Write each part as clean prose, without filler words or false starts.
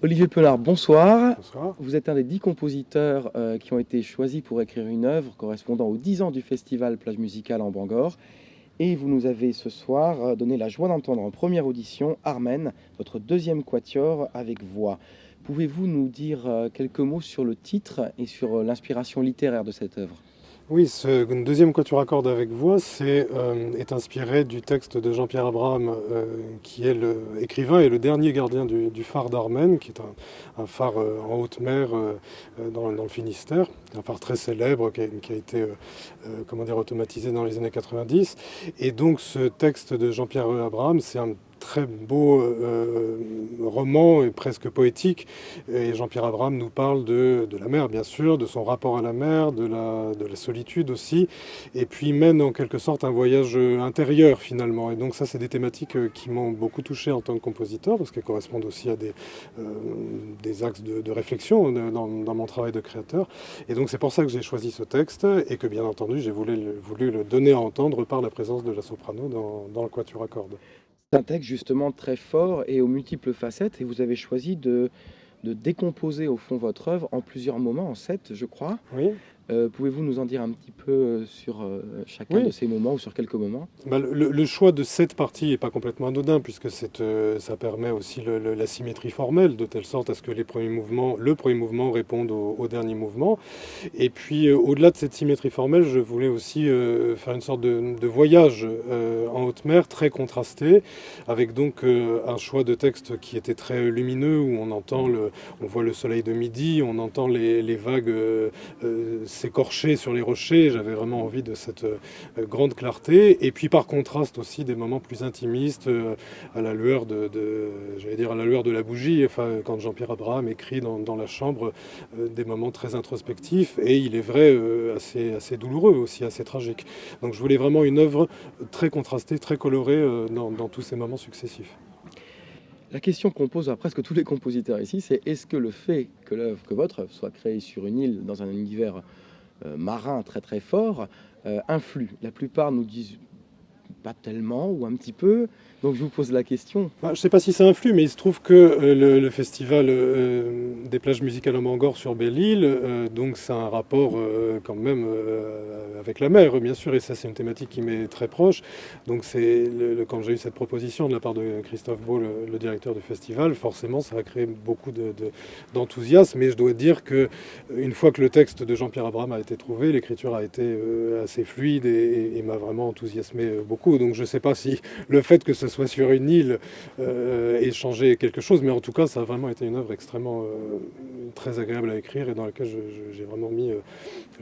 Olivier Pelard, bonsoir. Bonsoir. Vous êtes un des 10 compositeurs qui ont été choisis pour écrire une œuvre correspondant aux 10 ans du festival Plage Musicale en Bangor. Et vous nous avez ce soir donné la joie d'entendre en première audition Armen, votre deuxième quatuor avec voix. Pouvez-vous nous dire quelques mots sur le titre et sur l'inspiration littéraire de cette œuvre? Oui, ce deuxième quatuor à cordes avec voix est inspiré du texte de Jean-Pierre Abraham, qui est l'écrivain et le dernier gardien du phare d'Armen, qui est un phare en haute mer dans le Finistère, un phare très célèbre qui a été comment dire, automatisé dans les années 90. Et donc ce texte de Jean-Pierre Abraham, c'est un très beau roman et presque poétique. Et Jean-Pierre Abraham nous parle de la mer, bien sûr, de son rapport à la mer, de la solitude aussi, et puis mène en quelque sorte un voyage intérieur finalement. Et donc ça, c'est des thématiques qui m'ont beaucoup touché en tant que compositeur, parce qu'elles correspondent aussi à des axes de réflexion dans mon travail de créateur. Et donc c'est pour ça que j'ai choisi ce texte, et que bien entendu, j'ai voulu le donner à entendre par la présence de la soprano dans le quatuor à cordes. C'est un texte justement très fort et aux multiples facettes, et vous avez choisi de décomposer au fond votre œuvre en plusieurs moments, en 7 je crois. Oui. Pouvez-vous nous en dire un petit peu sur chacun de Oui, ces moments ou sur quelques moments? bah, le choix de cette partie n'est pas complètement anodin, puisque ça permet aussi la symétrie formelle, de telle sorte à ce que le premier mouvement réponde au dernier mouvement. Et puis, au-delà de cette symétrie formelle, je voulais aussi faire une sorte de voyage en haute mer très contrasté, avec donc un choix de texte qui était très lumineux, où on voit le soleil de midi, on entend les vagues s'écorcher sur les rochers. J'avais vraiment envie de cette grande clarté. Et puis, par contraste aussi, des moments plus intimistes, à la lueur j'allais dire à la lueur de la bougie. Enfin, quand Jean-Pierre Abraham écrit dans la chambre, des moments très introspectifs et il est vrai assez douloureux aussi, assez tragique. Donc je voulais vraiment une œuvre très contrastée, très colorée dans tous ces moments successifs. La question qu'on pose à presque tous les compositeurs ici, c'est est-ce que le fait que votre œuvre soit créée sur une île dans un univers marin très très fort influe? La plupart nous disent pas tellement ou un petit peu, donc je vous pose la question. Bah, je ne sais pas si ça influe, mais il se trouve que le festival des plages musicales en Bangor sur Belle-Île, donc c'est un rapport quand même avec la mer, bien sûr, et ça c'est une thématique qui m'est très proche. Donc quand j'ai eu cette proposition de la part de Christophe Beau, le directeur du festival, forcément ça a créé beaucoup d'enthousiasme. Mais je dois dire que une fois que le texte de Jean-Pierre Abraham a été trouvé, l'écriture a été assez fluide et m'a vraiment enthousiasmé beaucoup. Donc je ne sais pas si le fait que ce soit sur une île ait changé quelque chose, mais en tout cas, ça a vraiment été une œuvre extrêmement très agréable à écrire et dans laquelle j'ai vraiment mis,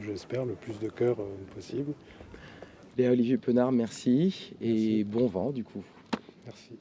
j'espère, le plus de cœur possible. Léa Olivier Penard, merci Merci. et bon vent du coup. Merci.